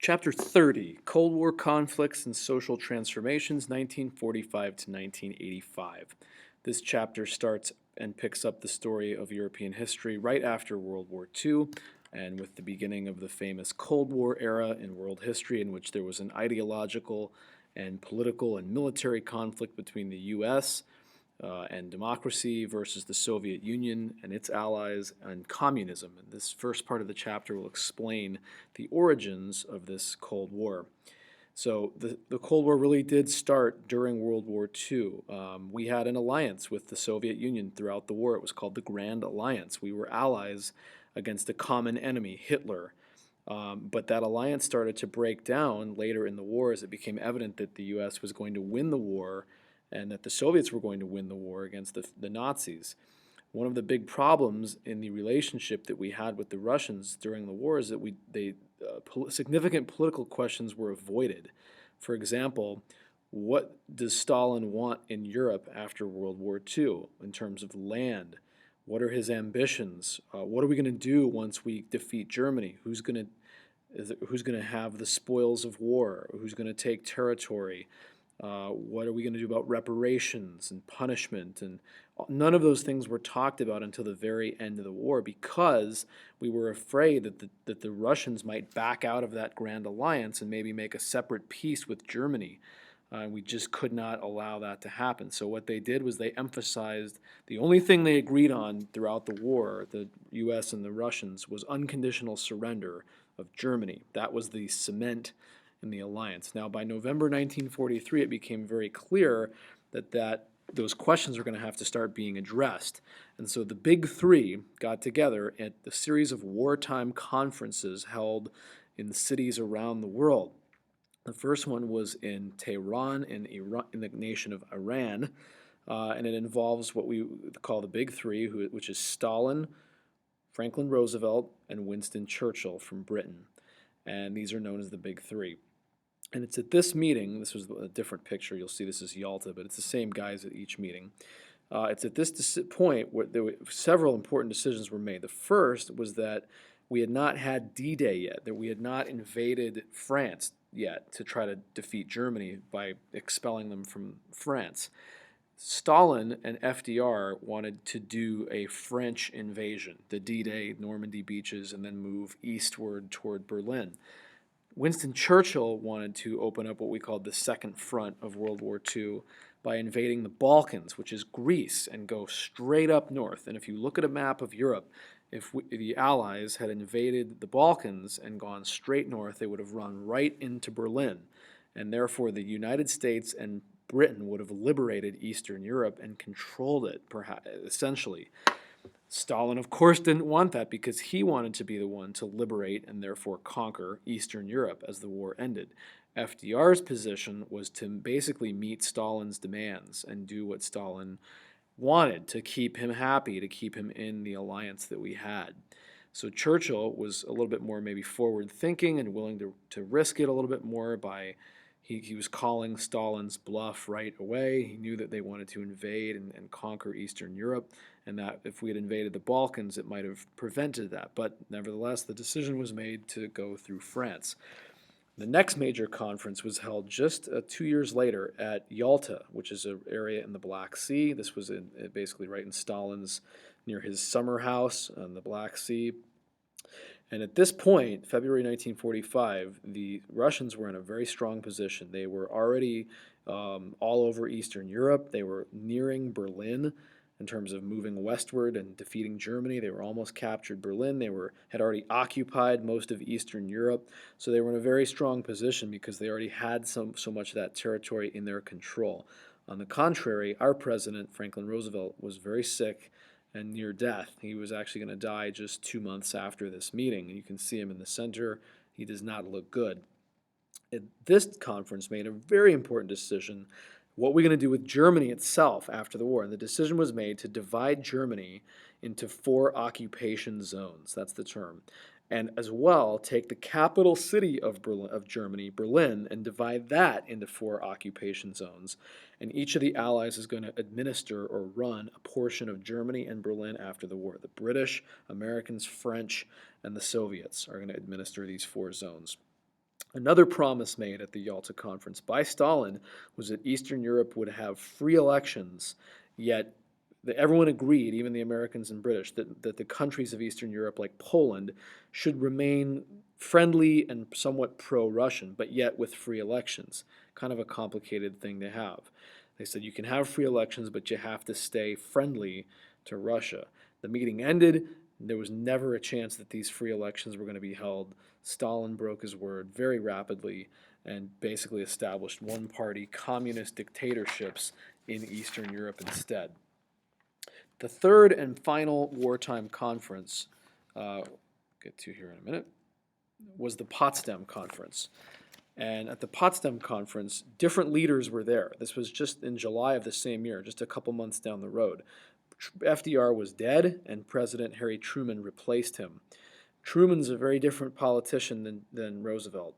Chapter 30, Cold War Conflicts and Social Transformations, 1945 to 1985. This chapter starts and picks up the story of European history right after World War II, and with the beginning of the famous Cold War era in world history, in which there was an ideological and political and military conflict between the U.S. And democracy versus the Soviet Union and its allies and communism. And this first part of the chapter will explain the origins of this Cold War. So the Cold War really did start during World War II. We had an alliance with the Soviet Union throughout the war. It was called the Grand Alliance. We were allies against a common enemy, Hitler. But that alliance started to break down later in the war as it became evident that the U.S. was going to win the war and that the Soviets were going to win the war against the Nazis. One of the big problems in the relationship that we had with the Russians during the war is that significant political questions were avoided. For example, what does Stalin want in Europe after World War II in terms of land? What are his ambitions? What are we going to do once we defeat Germany? Who's going to have the spoils of war? Who's going to take territory? What are we going to do about reparations and punishment? And none of those things were talked about until the very end of the war because we were afraid that the Russians might back out of that Grand Alliance and maybe make a separate peace with Germany. We just could not allow that to happen. So what they did was they emphasized the only thing they agreed on throughout the war, the U.S. and the Russians, was unconditional surrender of Germany. That was the cement in the alliance. Now, by November 1943, it became very clear that those questions are going to have to start being addressed. And so the Big Three got together at a series of wartime conferences held in the cities around the world. The first one was in Tehran in the nation of Iran, and it involves what we call the Big Three, which is Stalin, Franklin Roosevelt, and Winston Churchill from Britain. And these are known as the Big Three. And it's at this meeting, this was a different picture, you'll see this is Yalta, but it's the same guys at each meeting. It's at this point where several important decisions were made. The first was that we had not had D-Day yet, that we had not invaded France yet to try to defeat Germany by expelling them from France. Stalin and FDR wanted to do a French invasion, the D-Day, Normandy beaches, and then move eastward toward Berlin. Winston Churchill wanted to open up what we called the second front of World War II by invading the Balkans, which is Greece, and go straight up north. And if you look at a map of Europe, if the Allies had invaded the Balkans and gone straight north, they would have run right into Berlin. And therefore, the United States and Britain would have liberated Eastern Europe and controlled it, perhaps, essentially. Stalin, of course, didn't want that because he wanted to be the one to liberate and therefore conquer Eastern Europe as the war ended. FDR's position was to basically meet Stalin's demands and do what Stalin wanted to keep him happy, to keep him in the alliance that we had. So Churchill was a little bit more maybe forward-thinking and willing to risk it a little bit more by he was calling Stalin's bluff right away. He knew that they wanted to invade and conquer Eastern Europe, and that if we had invaded the Balkans, it might have prevented that. But nevertheless, the decision was made to go through France. The next major conference was held just 2 years later at Yalta, which is an area in the Black Sea. This was basically right in Stalin's, near his summer house on the Black Sea. And at this point, February 1945, the Russians were in a very strong position. They were already all over Eastern Europe. They were nearing Berlin in terms of moving westward and defeating Germany. They were almost captured Berlin. They had already occupied most of Eastern Europe. So they were in a very strong position because they already had so much of that territory in their control. On the contrary, our president, Franklin Roosevelt, was very sick and near death. He was actually going to die just 2 months after this meeting. You can see him in the center. He does not look good. This conference made a very important decision. What we're going to do with Germany itself after the war. And the decision was made to divide Germany into 4 occupation zones. That's the term. And as well, take the capital city of Germany, Berlin, and divide that into 4 occupation zones. And each of the Allies is going to administer or run a portion of Germany and Berlin after the war. The British, Americans, French, and the Soviets are going to administer these 4 zones. Another promise made at the Yalta Conference by Stalin was that Eastern Europe would have free elections, yet everyone agreed, even the Americans and British, that the countries of Eastern Europe, like Poland, should remain friendly and somewhat pro-Russian, but yet with free elections. Kind of a complicated thing to have. They said you can have free elections, but you have to stay friendly to Russia. The meeting ended. There was never a chance that these free elections were going to be held. Stalin broke his word very rapidly and basically established one-party communist dictatorships in Eastern Europe instead. The third and final wartime conference, get to here in a minute, was the Potsdam Conference. And at the Potsdam Conference, different leaders were there. This was just in July of the same year, just a couple months down the road. FDR was dead, and President Harry Truman replaced him. Truman's a very different politician than Roosevelt.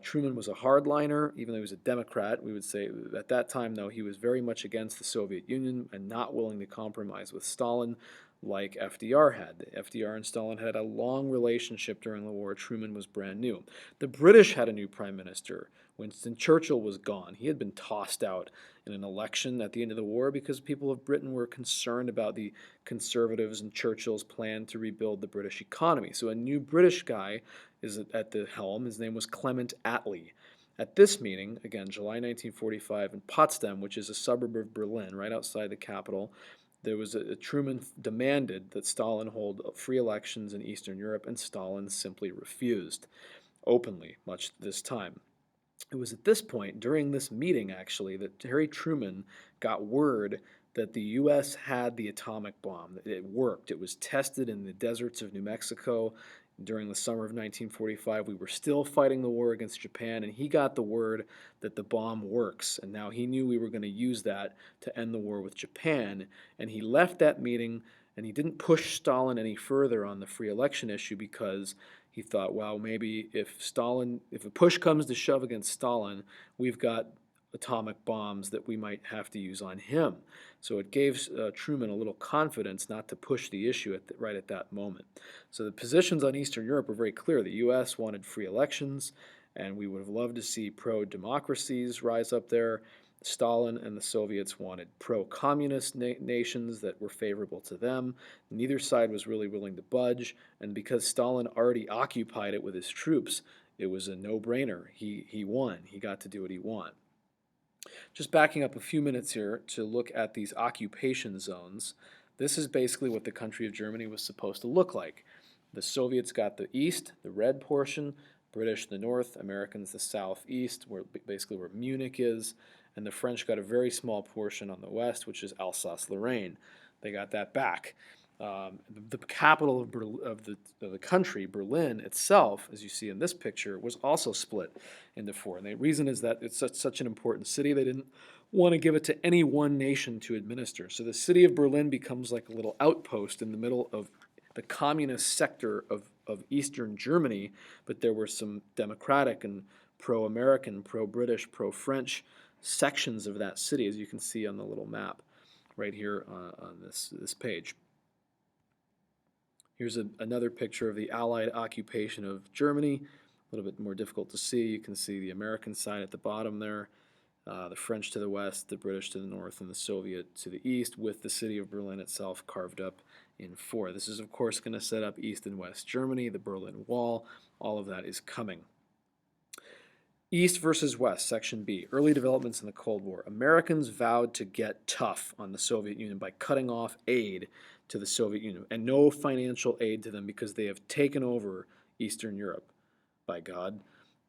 Truman was a hardliner, even though he was a Democrat. We would say at that time, though, he was very much against the Soviet Union and not willing to compromise with Stalin like FDR had. FDR and Stalin had a long relationship during the war. Truman was brand new. The British had a new prime minister. Winston Churchill was gone. He had been tossed out in an election at the end of the war because people of Britain were concerned about the Conservatives and Churchill's plan to rebuild the British economy. So a new British guy is at the helm. His name was Clement Attlee. At this meeting, again, July 1945, in Potsdam, which is a suburb of Berlin, right outside the capital, there was Truman demanded that Stalin hold free elections in Eastern Europe, and Stalin simply refused, openly, much this time. It was at this point, during this meeting actually, that Harry Truman got word that the U.S. had the atomic bomb. That it worked. It was tested in the deserts of New Mexico during the summer of 1945. We were still fighting the war against Japan, and he got the word that the bomb works. And now he knew we were going to use that to end the war with Japan. And he left that meeting, and he didn't push Stalin any further on the free election issue because he thought, well, maybe if a push comes to shove against Stalin, we've got atomic bombs that we might have to use on him. So it gave Truman a little confidence not to push the issue right at that moment. So the positions on Eastern Europe were very clear. The U.S. wanted free elections, and we would have loved to see pro-democracies rise up there. Stalin and the Soviets wanted pro-communist nations that were favorable to them. Neither side was really willing to budge, and because Stalin already occupied it with his troops, it was a no-brainer. He won. He got to do what he wanted. Just backing up a few minutes here to look at these occupation zones. This is basically what the country of Germany was supposed to look like. The Soviets got the east, the red portion, British the north, Americans the southeast, basically where Munich is, and the French got a very small portion on the west, which is Alsace-Lorraine. They got that back. The capital of the country, Berlin itself, as you see in this picture, was also split into four. And the reason is that it's such an important city, they didn't want to give it to any one nation to administer. So the city of Berlin becomes like a little outpost in the middle of the communist sector of Eastern Germany, but there were some democratic and pro-American, pro-British, pro-French sections of that city, as you can see on the little map right here on this page. Here's another picture of the Allied occupation of Germany, a little bit more difficult to see. You can see the American side at the bottom there, the French to the west, the British to the north, and the Soviet to the east, with the city of Berlin itself carved up in four. This is, of course, going to set up East and West Germany, the Berlin Wall. All of that is coming. East versus West, Section B, early developments in the Cold War. Americans vowed to get tough on the Soviet Union by cutting off aid to the Soviet Union, and no financial aid to them because they have taken over Eastern Europe, by God.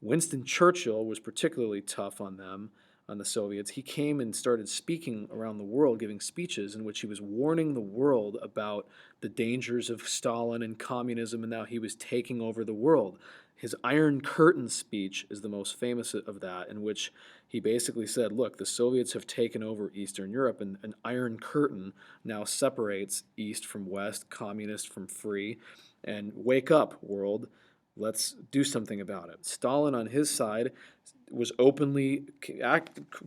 Winston Churchill was particularly tough on them, on the Soviets. He came and started speaking around the world, giving speeches in which he was warning the world about the dangers of Stalin and communism, and now he was taking over the world. His Iron Curtain speech is the most famous of that, in which he basically said, look, the Soviets have taken over Eastern Europe, and an Iron Curtain now separates East from West, communist from free, and wake up, world. Let's do something about it. Stalin, on his side, was openly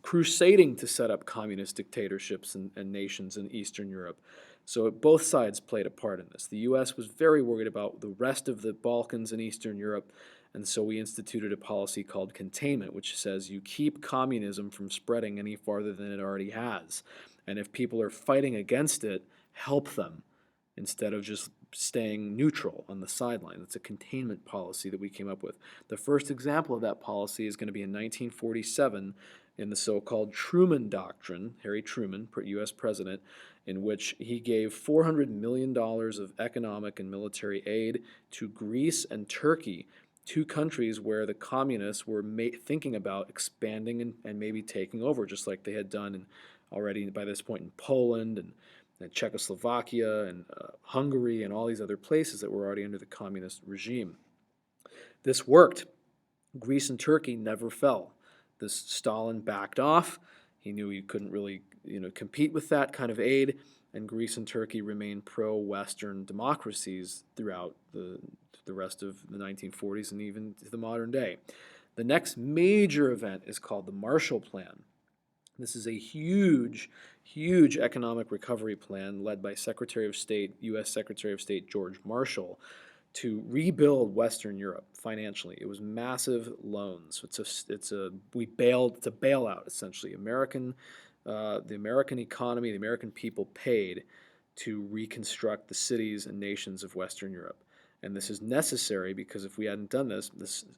crusading to set up communist dictatorships and nations in Eastern Europe. So both sides played a part in this. The U.S. was very worried about the rest of the Balkans and Eastern Europe, and so we instituted a policy called containment, which says you keep communism from spreading any farther than it already has. And if people are fighting against it, help them instead of just staying neutral on the sideline. It's a containment policy that we came up with. The first example of that policy is going to be in 1947 in the so-called Truman Doctrine, Harry Truman, U.S. president, in which he gave $400 million of economic and military aid to Greece and Turkey, two countries where the communists were thinking about expanding and maybe taking over, just like they had done already by this point in Poland and Czechoslovakia and Hungary and all these other places that were already under the communist regime. This worked. Greece and Turkey never fell. This Stalin backed off. He knew he couldn't really, compete with that kind of aid, and Greece and Turkey remained pro-Western democracies throughout the rest of the 1940s and even to the modern day. The next major event is called the Marshall Plan. This is a huge, huge economic recovery plan led by Secretary of State, U.S. Secretary of State George Marshall, to rebuild Western Europe financially. It was massive loans. It's a bailout essentially. The American economy, the American people paid to reconstruct the cities and nations of Western Europe. And this is necessary because if we hadn't done this,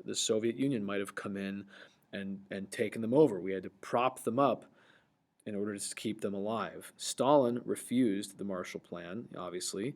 the Soviet Union might have come in and taken them over. We had to prop them up in order to keep them alive. Stalin refused the Marshall Plan, obviously.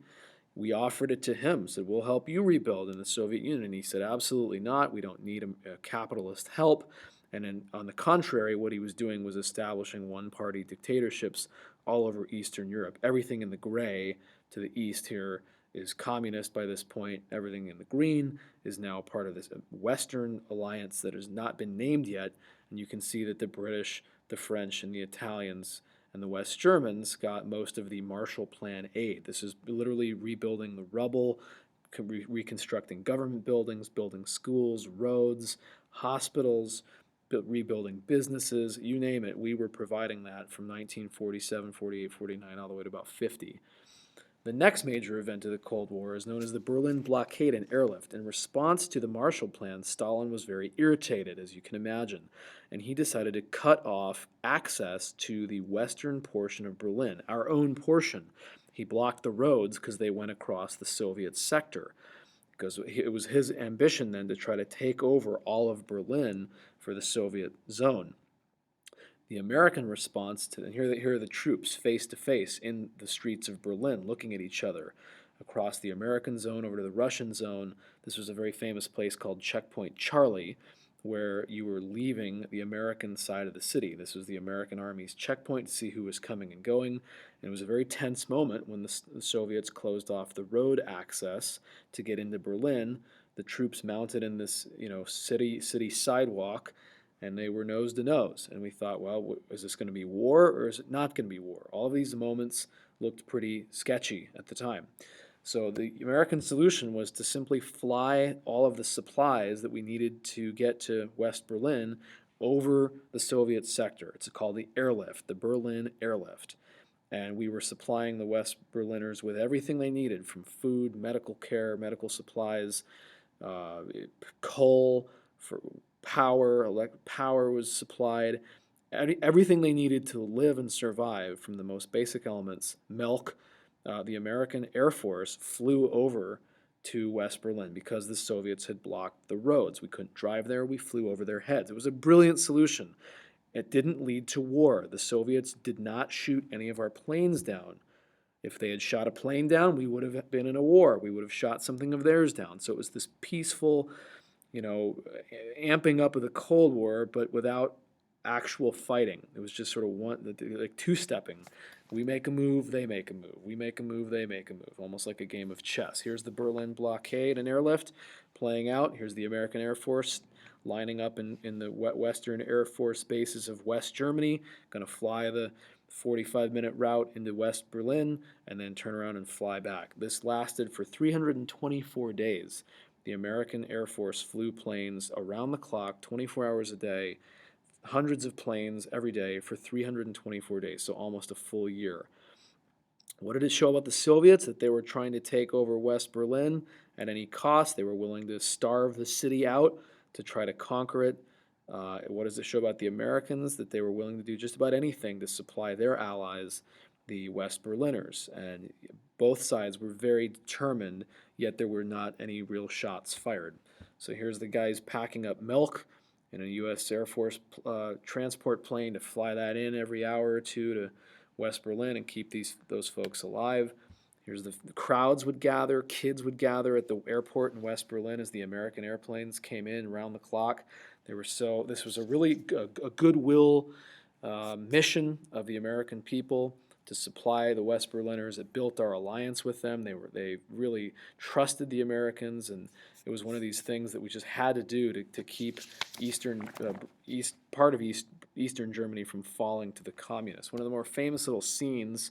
We offered it to him, said, we'll help you rebuild in the Soviet Union. And he said, absolutely not. We don't need a capitalist help. And then, on the contrary, what he was doing was establishing one-party dictatorships all over Eastern Europe. Everything in the gray to the east here is communist by this point. Everything in the green is now part of this Western alliance that has not been named yet. And you can see that the British, the French, and the Italians and the West Germans got most of the Marshall Plan aid. This is literally rebuilding the rubble, reconstructing government buildings, building schools, roads, hospitals, rebuilding businesses, you name it. We were providing that from 1947, 48, 49, all the way to about 50. The next major event of the Cold War is known as the Berlin Blockade and Airlift. In response to the Marshall Plan, Stalin was very irritated, as you can imagine, and he decided to cut off access to the western portion of Berlin, our own portion. He blocked the roads because they went across the Soviet sector, because it was his ambition then to try to take over all of Berlin for the Soviet zone. The American response to, and here are the troops face to face in the streets of Berlin looking at each other across the American zone over to the Russian zone. This was a very famous place called Checkpoint Charlie, where you were leaving the American side of the city. This was the American Army's checkpoint to see who was coming and going. And it was a very tense moment when the Soviets closed off the road access to get into Berlin. The troops mounted in this, city sidewalk, and they were nose to nose. And we thought, well, is this going to be war or is it not going to be war? All of these moments looked pretty sketchy at the time. So the American solution was to simply fly all of the supplies that we needed to get to West Berlin over the Soviet sector. It's called the airlift, the Berlin airlift. And we were supplying the West Berliners with everything they needed, from food, medical care, medical supplies, coal, for power was supplied, everything they needed to live and survive, from the most basic elements, milk. The American Air Force flew over to West Berlin because the Soviets had blocked the roads. We couldn't drive there. We flew over their heads. It was a brilliant solution. It didn't lead to war. The Soviets did not shoot any of our planes down. If they had shot a plane down, we would have been in a war. We would have shot something of theirs down. So it was this peaceful, amping up of the Cold War, but without actual fighting. It was just sort of like two-stepping. We make a move, they make a move. We make a move, they make a move. Almost like a game of chess. Here's the Berlin blockade and airlift playing out. Here's the American Air Force lining up in the Western Air Force bases of West Germany, going to fly the 45-minute route into West Berlin and then turn around and fly back. This lasted for 324 days. The American Air Force flew planes around the clock, 24 hours a day, hundreds of planes every day for 324 days, so almost a full year. What did it show about the Soviets? That they were trying to take over West Berlin at any cost. They were willing to starve the city out to try to conquer it. What does it show about the Americans? That they were willing to do just about anything to supply their allies, the West Berliners. And both sides were very determined, yet there were not any real shots fired. So here's the guys packing up milk in a U.S. Air Force transport plane to fly that in every hour or two to West Berlin and keep those folks alive. Here's the crowds would gather, kids would gather at the airport in West Berlin as the American airplanes came in around the clock. This was a really a goodwill mission of the American people to supply the West Berliners. It built our alliance with them. They really trusted the Americans, and it was one of these things that we just had to do to keep part of Eastern Germany from falling to the communists. One of the more famous little scenes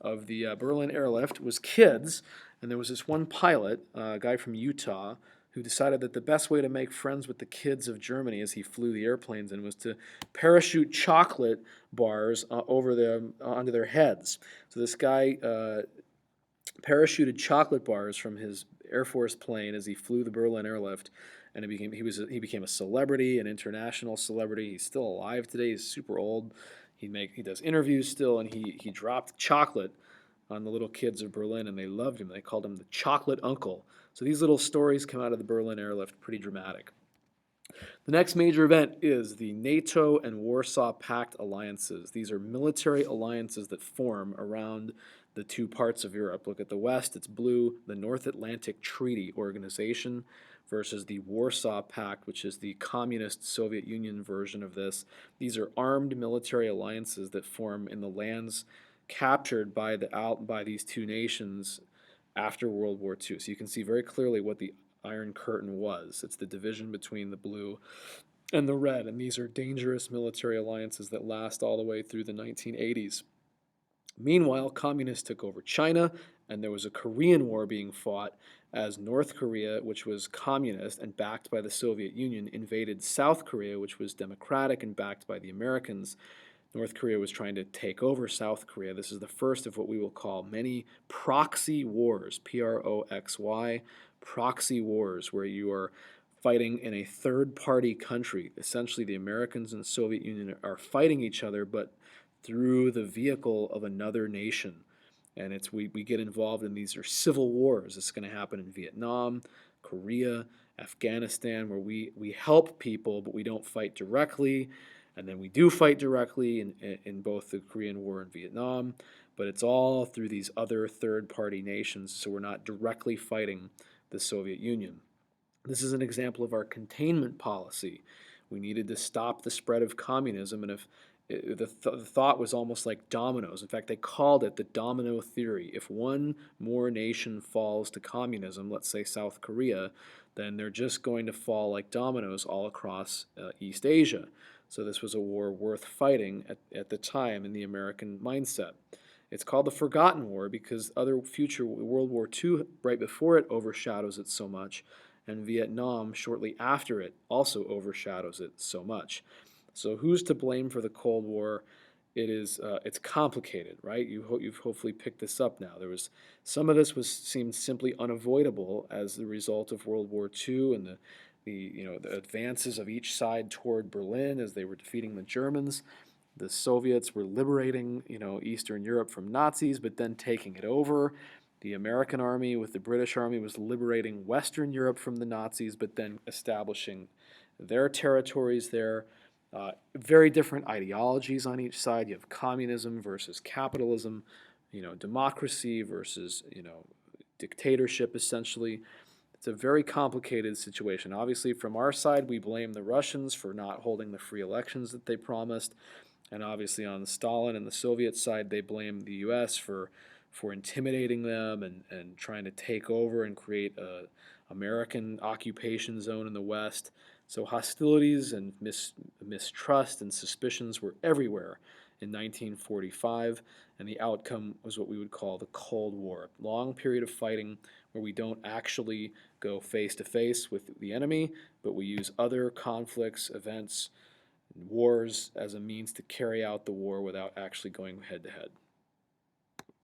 of the Berlin airlift was kids, and there was this one pilot, a guy from Utah, who decided that the best way to make friends with the kids of Germany as he flew the airplanes in was to parachute chocolate bars onto their heads. So this guy parachuted chocolate bars from his Air Force plane as he flew the Berlin airlift, and he became a celebrity, an international celebrity. He's still alive today. He's super old. He does interviews still, and he dropped chocolate on the little kids of Berlin, and they loved him. They called him the Chocolate Uncle. So these little stories come out of the Berlin airlift, pretty dramatic. The next major event is the NATO and Warsaw Pact alliances. These are military alliances that form around the two parts of Europe. Look at the west, it's blue, the North Atlantic Treaty Organization versus the Warsaw Pact, which is the communist Soviet Union version of this. These are armed military alliances that form in the lands captured by these two nations after World War II. So you can see very clearly what the Iron Curtain was. It's the division between the blue and the red, and these are dangerous military alliances that last all the way through the 1980s. Meanwhile, communists took over China, and there was a Korean War being fought as North Korea, which was communist and backed by the Soviet Union, invaded South Korea, which was democratic and backed by the Americans. North Korea was trying to take over South Korea. This is the first of what we will call many proxy wars, Proxy, proxy wars, where you are fighting in a third-party country. Essentially, the Americans and the Soviet Union are fighting each other, but through the vehicle of another nation. And we get involved in these are civil wars. This is going to happen in Vietnam, Korea, Afghanistan, where we help people, but we don't fight directly. And then we do fight directly in both the Korean War and Vietnam, but it's all through these other third-party nations, so we're not directly fighting the Soviet Union. This is an example of our containment policy. We needed to stop the spread of communism, and if the thought was almost like dominoes. In fact, they called it the domino theory. If one more nation falls to communism, let's say South Korea, then they're just going to fall like dominoes all across East Asia. So this was a war worth fighting at the time in the American mindset. It's called the Forgotten War because other future World War II right before it overshadows it so much, and Vietnam shortly after it also overshadows it so much. So who's to blame for the Cold War? It's complicated, right? You've hopefully picked this up now. Some of this seemed simply unavoidable as the result of World War II and the advances of each side toward Berlin as they were defeating the Germans. The Soviets were liberating, Eastern Europe from Nazis, but then taking it over. The American army with the British army was liberating Western Europe from the Nazis, but then establishing their territories there. Very different ideologies on each side. You have communism versus capitalism, democracy versus, dictatorship, essentially. It's a very complicated situation. Obviously, from our side, we blame the Russians for not holding the free elections that they promised. And obviously on the Stalin and the Soviet side, they blame the U.S. for intimidating them and trying to take over and create an American occupation zone in the West. So hostilities and mistrust and suspicions were everywhere in 1945, and the outcome was what we would call the Cold War. Long period of fighting where we don't actually go face-to-face with the enemy, but we use other conflicts, events, and wars as a means to carry out the war without actually going head-to-head.